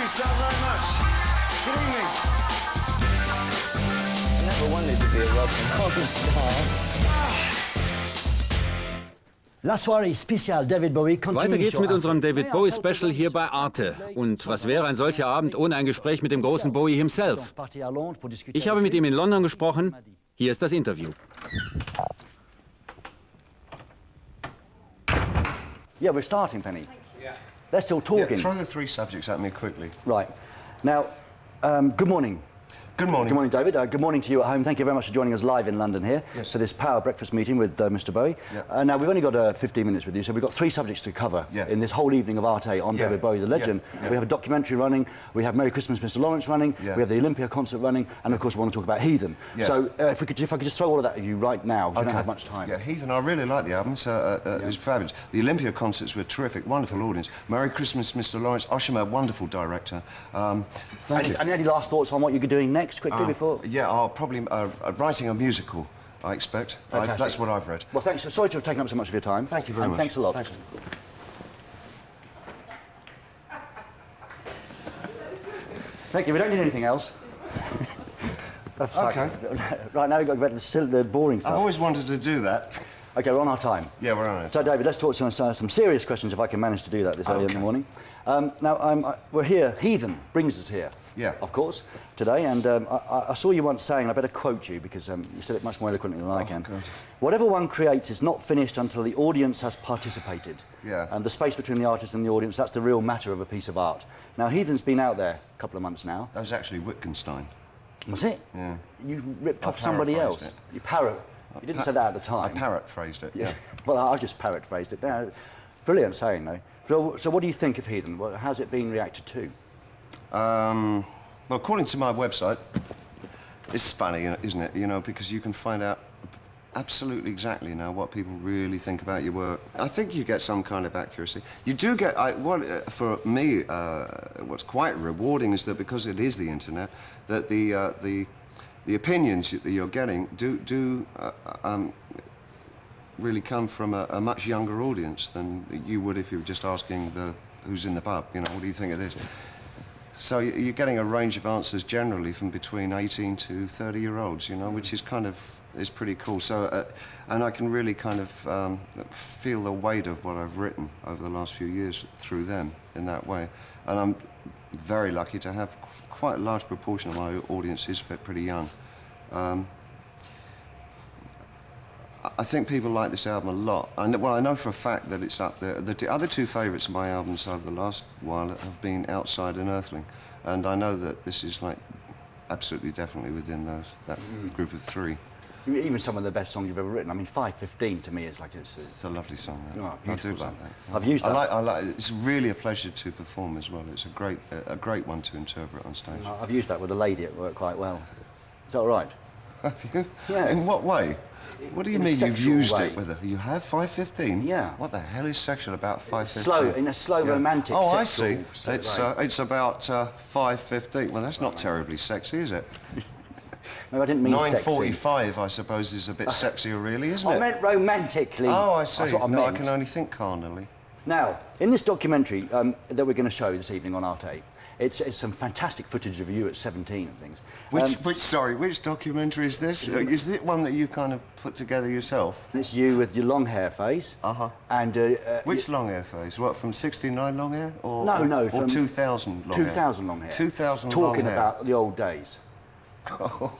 you so very much. Good evening. I never wanted to be a rock and roll star. La soirée spéciale David Bowie Weiter geht's mit unserem David Bowie Special hier bei Arte. Und was wäre ein solcher Abend ohne ein Gespräch mit dem großen Bowie himself? Ich habe mit ihm in London gesprochen. Hier ist das Interview. Yeah, we're starting, Penny. They're still talking. Yeah, throw the three subjects at me quickly. Right. Now, good morning. Good morning. Good morning, David. Good morning to you at home. Thank you very much for joining us live in London here for this power breakfast meeting with Mr. Bowie. Yeah. Now, we've only got 15 minutes with you, so we've got three subjects to cover in this whole evening of Arte on David Bowie, the legend. We have a documentary running, we have Merry Christmas, Mr. Lawrence running, we have the Olympia concert running, and of course we want to talk about Heathen. So if I could just throw all of that at you right now, because we don't have much time. Yeah, Heathen, I really like the album. It's fabulous. The Olympia concerts were terrific, wonderful audience. Merry Christmas, Mr. Lawrence. Oshima, wonderful director. Thank you. And any last thoughts on what you're doing next, quickly, before? Yeah, I'll probably writing a musical, I expect. That's what I've read. Well, thanks. Sorry to have taken up so much of your time. Thank you very much. Thanks a lot. Thanks. Thank you. We don't need anything else. Okay. Right, now we've got to get to the boring stuff. I've always wanted to do that. OK, we're on our time. Yeah, we're on it. So, David, let's talk some serious questions, if I can manage to do that this early in the morning. Now, we're here. Heathen brings us here. Yeah. Of course, today. And I saw you once saying, I better quote you, because you said it much more eloquently than I can. God. Whatever one creates is not finished until the audience has participated. Yeah. And the space between the artist and the audience, that's the real matter of a piece of art. Now, Heathen's been out there a couple of months now. That was actually Wittgenstein. Was it? Yeah. You ripped off somebody else? It. You You didn't say that at the time. I paraphrased it, yeah. Well, I just paraphrased it. Now, brilliant saying, though. So what do you think of Heathen? How's it been reacted to? Well, according to my website, it's funny, isn't it? You know, because you can find out absolutely exactly now what people really think about your work. I think you get some kind of accuracy. You do get, for me, what's quite rewarding is that because it is the internet, that the opinions that you're getting do really come from a much younger audience than you would if you were just asking who's in the pub, you know, what do you think of this? So you're getting a range of answers generally from between 18 to 30-year-olds, you know, which is is pretty cool. So, and I can really kind of feel the weight of what I've written over the last few years through them in that way. And I'm very lucky to have quite a large proportion of my audience is pretty young. I think people like this album a lot. Well, I know for a fact that it's up there. The other two favourites of my albums over the last while have been Outside and Earthling. And I know that this is, like, absolutely definitely within that group of three. Even some of the best songs you've ever written. I mean, 5:15 to me is like... It's a lovely song, that. Oh, I do like that. I've used that. I like it. It's really a pleasure to perform as well. It's a great one to interpret on stage. I've used that with a lady at work quite well. Is that all right? Have you? Yeah. In what way? What do you mean you've used it with her? You have 5:15? Yeah. What the hell is sexual about 5:15? Slow, in a slow romantic Oh, I sexual, see. It's about 5:15. Well, that's not terribly sexy, is it? No, I didn't mean 9:45, I suppose, is a bit sexier, really, isn't it? I meant romantically. Oh, I see. That's what I meant. I can only think carnally. Now, in this documentary that we're going to show this evening on Arte, it's some fantastic footage of you at 17 and things. Which documentary is this? Is it one that you kind of put together yourself? And it's you with your long hair face. Uh-huh. And which long hair face? What, from 69 long hair? Or, No, or from 2000 long hair? 2000 long hair. 2000 long hair. Talking about the old days. Oh,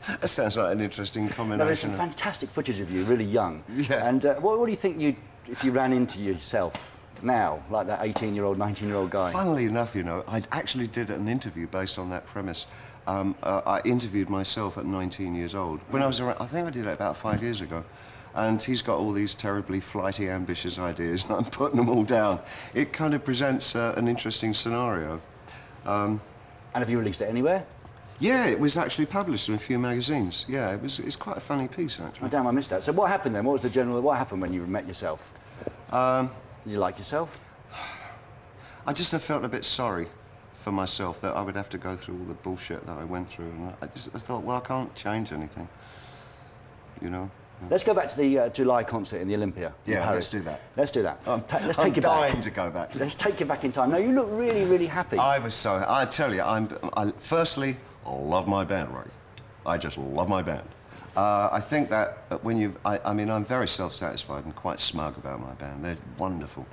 that sounds like an interesting combination. No, there's some fantastic footage of you, really young. Yeah. And what do you think if you ran into yourself now, like that 18-year-old, 19-year-old guy? Funnily enough, you know, I actually did an interview based on that premise. I interviewed myself at 19 years old. When I was around, I think I did it about 5 years ago. And he's got all these terribly flighty, ambitious ideas, and I'm putting them all down. It kind of presents an interesting scenario. And have you released it anywhere? Yeah, it was actually published in a few magazines. Yeah, it's quite a funny piece, actually. Oh, damn, I missed that. So what happened then? What happened when you met yourself? Did you like yourself? I just have felt a bit sorry for myself that I would have to go through all the bullshit that I went through. And I thought, well, I can't change anything, you know? Let's go back to the July concert in the Olympia in Yeah, Paris. let's do that. Let's do that. Let's I'm take you back. dying to go back. Let's take you back in time. Now, you look really, really happy. I tell you, firstly, I love my band, Ray. I just love my band. I think that when I mean, I'm very self-satisfied and quite smug about my band. They're wonderful.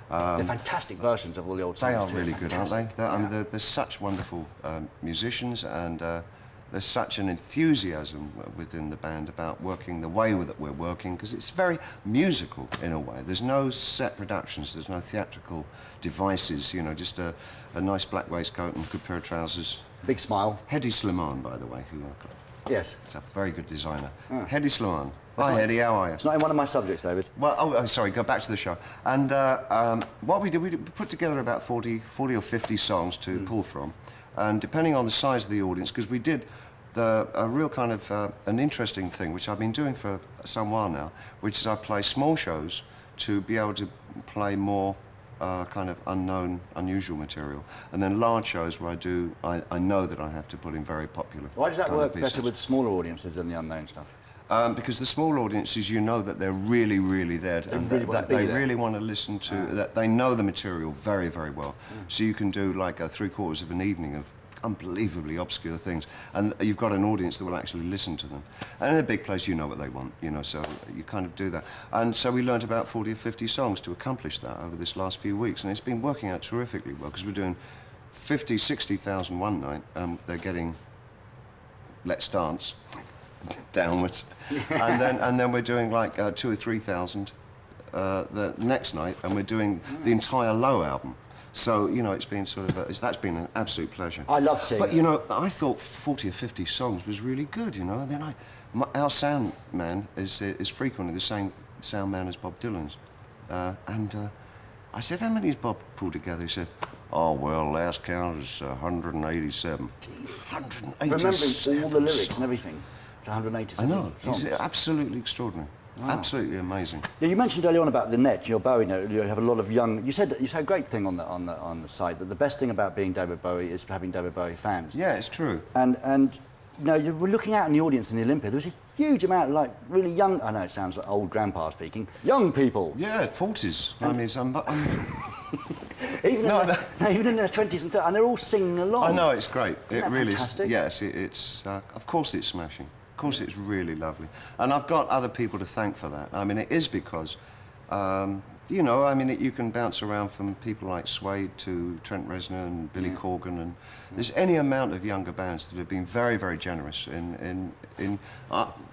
They're fantastic versions of all the old songs. They are too. really good, aren't they? I mean, they're such wonderful musicians, and there's such an enthusiasm within the band about working the way that we're working, because it's very musical in a way. There's no set productions, there's no theatrical devices, you know, just a nice black waistcoat and a good pair of trousers. Big smile. Hedy Slimane, by the way, who Yes. is a very good designer. Hedy Slimane. Hi, Hedy, how are you? It's not in one of my subjects, David. Well, sorry, go back to the show. And what we put together about 40 or 50 songs to pull from. And depending on the size of the audience, because we did a real kind of an interesting thing, which I've been doing for some while now, which is I play small shows to be able to play more kind of unknown, unusual material. And then large shows where I know that I have to put in very popular Why does that kind of work pieces. better with smaller audiences than the unknown stuff? Because the small audiences, you know that they're really, really there, and really want to be they there. really want to listen to. That they know the material very, very well. So you can do like 3/4 of an evening of unbelievably obscure things, and you've got an audience that will actually listen to them. And in a big place, you know what they want, you know. So you kind of do that. And so we learnt about 40 or 50 songs to accomplish that over this last few weeks, and it's been working out terrifically well because we're doing 50, 60,000 one night. They're getting Let's Dance downwards, and then we're doing like 2,000 or 3,000 the next night, and we're doing the entire Low album. So you know, it's been sort of that's been an absolute pleasure. I love seeing But it. you know, I thought 40 or 50 songs was really good. You know, and then our sound man is frequently the same sound man as Bob Dylan's, and I said, how many has Bob pulled together? He said, oh well, last count is 187. 187. Remembering all the lyrics and everything. To 187 I know. songs. It's absolutely extraordinary. Wow. Absolutely amazing. Yeah, you mentioned earlier on about the net, your Bowie net. You have a lot of young. You said a great thing on the site, that the best thing about being David Bowie is having David Bowie fans. Yeah, it's true. And you know, you were looking out in the audience in the Olympia. There was a huge amount of like really young. I know it sounds like old grandpa speaking. Young people. Yeah, 40s. I mean, Even in their 20s and 30s, and they're all singing along. I know, it's great. Isn't It that really fantastic? is. Yes, it's. Of course, it's smashing. Of course, it's really lovely. And I've got other people to thank for that. I mean, it is because, you know, I mean, you can bounce around from people like Suede to Trent Reznor and Billy Corgan, and there's any amount of younger bands that have been very, very generous in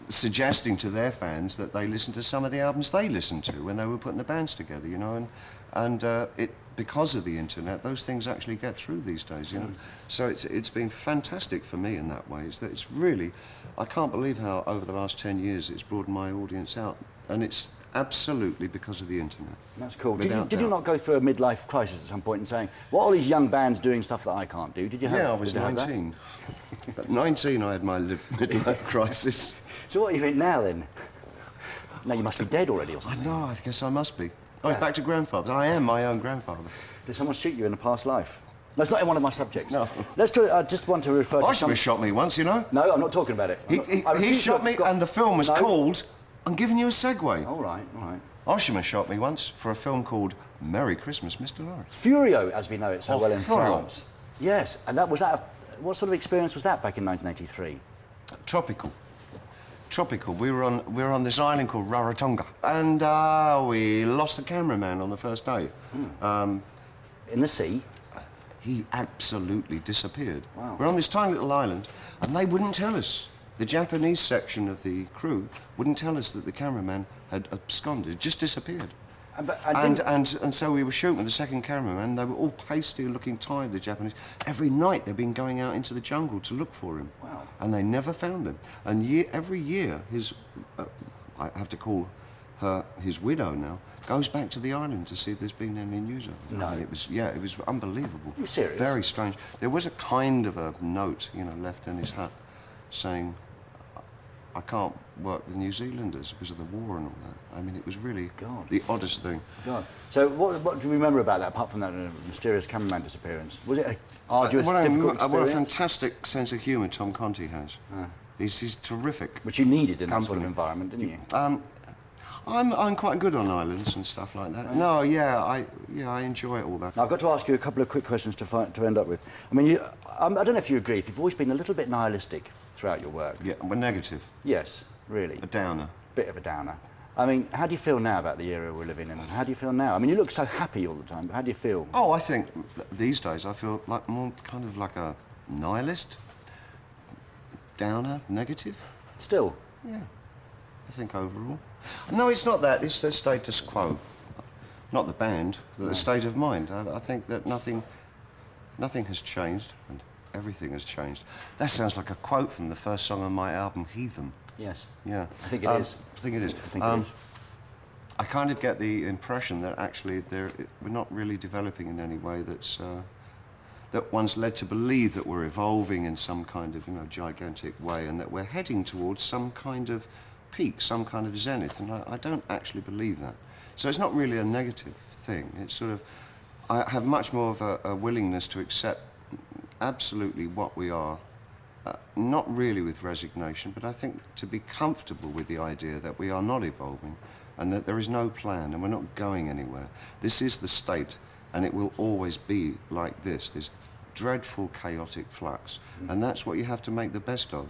suggesting to their fans that they listen to some of the albums they listened to when they were putting the bands together, you know, and because of the internet, those things actually get through these days, you know. So it's been fantastic for me in that way. Is that it's really, I can't believe how over the last 10 years it's broadened my audience out, and it's absolutely because of the internet. That's cool. Did Without you doubt. not go through a midlife crisis at some point and saying, what are all these young bands doing stuff that I can't do? Did you have? Yeah, I was did you have that? 19. At 19, I had my midlife crisis. So what are you in now then? Now you must be dead already or I something. know, I guess I must be. Oh, back to grandfather. I am my own grandfather. Did someone shoot you in a past life? That's not in one of my subjects. No. Let's do it. I just want to refer to Oshima shot me once, you know. No, I'm not talking about it. He shot me, and the film was called. I'm giving you a segue. All right, all right. Oshima shot me once for a film called Merry Christmas, Mr. Lawrence. Furio, as we know it so Oh, well in Furio. France. Yes, and that was that. What sort of experience was that back in 1983? Tropical. Tropical. We were on this island called Rarotonga, and we lost the cameraman on the first day. In the sea? He absolutely disappeared. Wow. We're on this tiny little island, and they wouldn't tell us. The Japanese section of the crew wouldn't tell us that the cameraman had absconded, just disappeared. And so we were shooting with the second cameraman. They were all pasty and looking tired, the Japanese. Every night they've been going out into the jungle to look for him. Wow. And they never found him. And every year, I have to call her his widow now, goes back to the island to see if there's been any news of him. No. And it was unbelievable. Are you serious? Very strange. There was a kind of a note, you know, left in his hut saying, I can't work with New Zealanders because of the war and all that. I mean, it was really God. the oddest thing. God. So what do you remember about that, apart from that mysterious cameraman disappearance? Was it an arduous, difficult experience? What a fantastic sense of humour Tom Conti has. He's terrific. Which you needed in that sort of environment, didn't you? I'm quite good on islands and stuff like that. Right. No, I enjoy all that. Now, I've got to ask you a couple of quick questions to end up with. I mean, I don't know if you agree, if you've always been a little bit nihilistic throughout your work. Yeah, but negative. Yes, really. A downer. Bit of a downer. I mean, how do you feel now about the era we're living in? And how do you feel now? I mean, you look so happy all the time, but how do you feel? Oh, I think these days I feel like more kind of like a nihilist. Downer, negative. Still? Yeah, I think overall. No, it's not that. It's the status quo. Not the band, but the state of mind. I think that nothing has changed, and everything has changed. That sounds like a quote from the first song on my album, Heathen. Yes. Yeah. I think it is. I think it is. I kind of get the impression that actually we're not really developing in any way that's that one's led to believe that we're evolving in some kind of, gigantic way, and that we're heading towards some kind of peak, some kind of zenith, and I don't actually believe that. So it's not really a negative thing. It's sort of, I have much more of a willingness to accept absolutely what we are, not really with resignation, but I think to be comfortable with the idea that we are not evolving and that there is no plan and we're not going anywhere. This is the state, and it will always be like this dreadful, chaotic flux. And that's what you have to make the best of.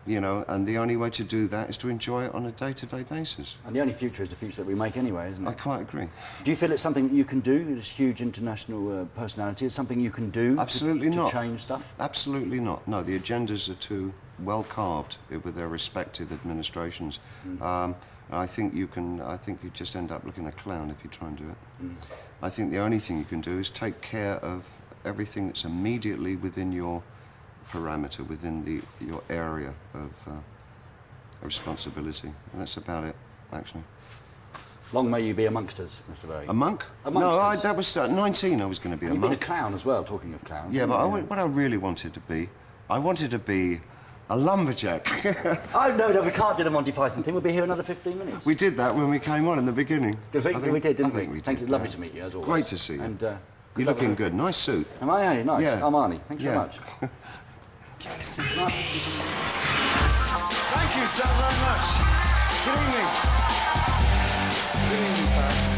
And the only way to do that is to enjoy it on a day-to-day basis. And the only future is the future that we make anyway, isn't it? I quite agree. Do you feel it's something that you can do, this huge international personality? Is something you can do Absolutely not. To change stuff? Absolutely not. No, the agendas are too well carved with their respective administrations. I think you just end up looking a clown if you try and do it. I think the only thing you can do is take care of everything that's immediately within your parameter, within your area of responsibility. And that's about it, actually. Long may you be amongst us, Mr. Bowie. A monk? Amongst us. That was 19 I was going to be a monk. You've been a clown as well, talking of clowns. Yeah, but what I really wanted to be, I wanted to be a lumberjack. Oh, no, we can't do the Monty Python thing. We'll be here another 15 minutes. We did that when we came on in the beginning. We did, didn't we? I think we did. Thank you. Lovely to meet you, as always. Great to see you. And, you're looking good. Nice suit. Am I? Hey, nice. Yeah. I'm Arnie. Thanks so much. Thank you so very much. Good evening. Good evening, folks.